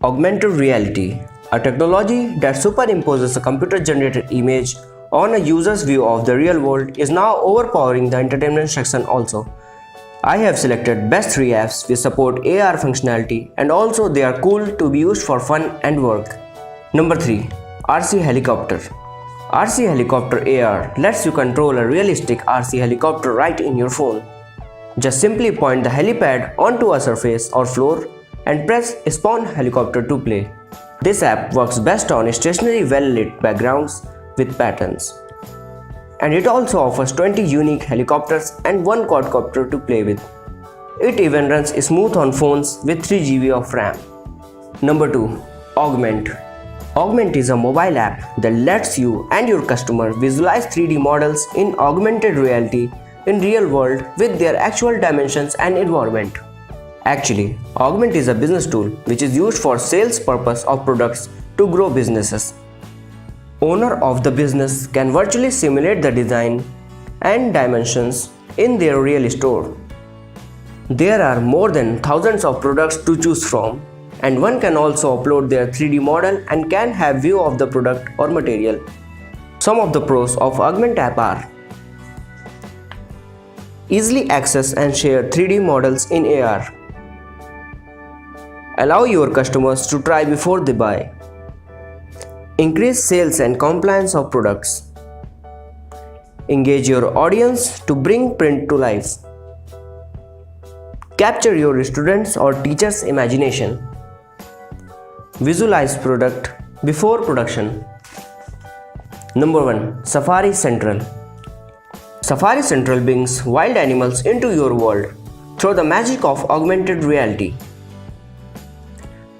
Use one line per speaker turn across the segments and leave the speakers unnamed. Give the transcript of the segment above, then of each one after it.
Augmented reality, a technology that superimposes a computer-generated image on a user's view of the real world, is now overpowering the entertainment section also. I have selected best 3 apps which support AR functionality and also they are cool to be used for fun and work. Number 3. RC Helicopter. RC Helicopter AR lets you control a realistic RC helicopter right in your phone. Just simply point the helipad onto a surface or floor and press Spawn Helicopter to play. This app works best on stationary well-lit backgrounds with patterns. And it also offers 20 unique helicopters and 1 quadcopter to play with. It even runs smooth on phones with 3 GB of RAM. Number 2. Augment. Augment is a mobile app that lets you and your customer visualize 3D models in augmented reality in real world with their actual dimensions and environment. Actually, Augment is a business tool which is used for sales purpose of products to grow businesses. Owner of the business can virtually simulate the design and dimensions in their real store. There are more than thousands of products to choose from, and one can also upload their 3D model and can have view of the product or material. Some of the pros of Augment app are: easily access and share 3D models in AR. Allow your customers to try before they buy. Increase sales and compliance of products. Engage your audience to bring print to life. Capture your students' or teachers' imagination. Visualize product before production. Number 1. Safari Central. Safari Central brings wild animals into your world through the magic of augmented reality.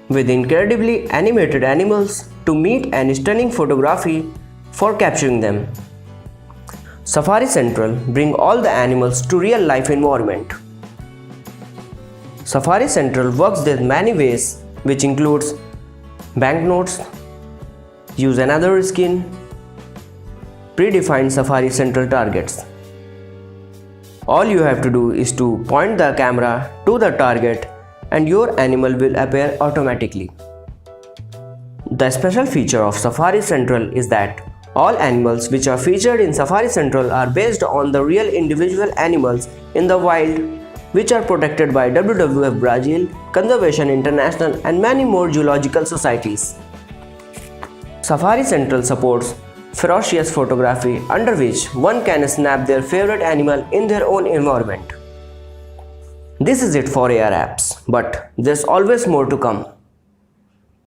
With incredibly animated animals to meet and stunning photography for capturing them. Safari Central brings all the animals to real life environment. Safari Central works in many ways, which includes banknotes, use another skin, predefined Safari Central targets. All you have to do is to point the camera to the target and your animal will appear automatically. The special feature of Safari Central is that all animals which are featured in Safari Central are based on the real individual animals in the wild, which are protected by WWF Brazil, Conservation International and many more zoological societies. Safari Central supports ferocious photography, under which one can snap their favorite animal in their own environment. This is it for AR apps, but there's always more to come.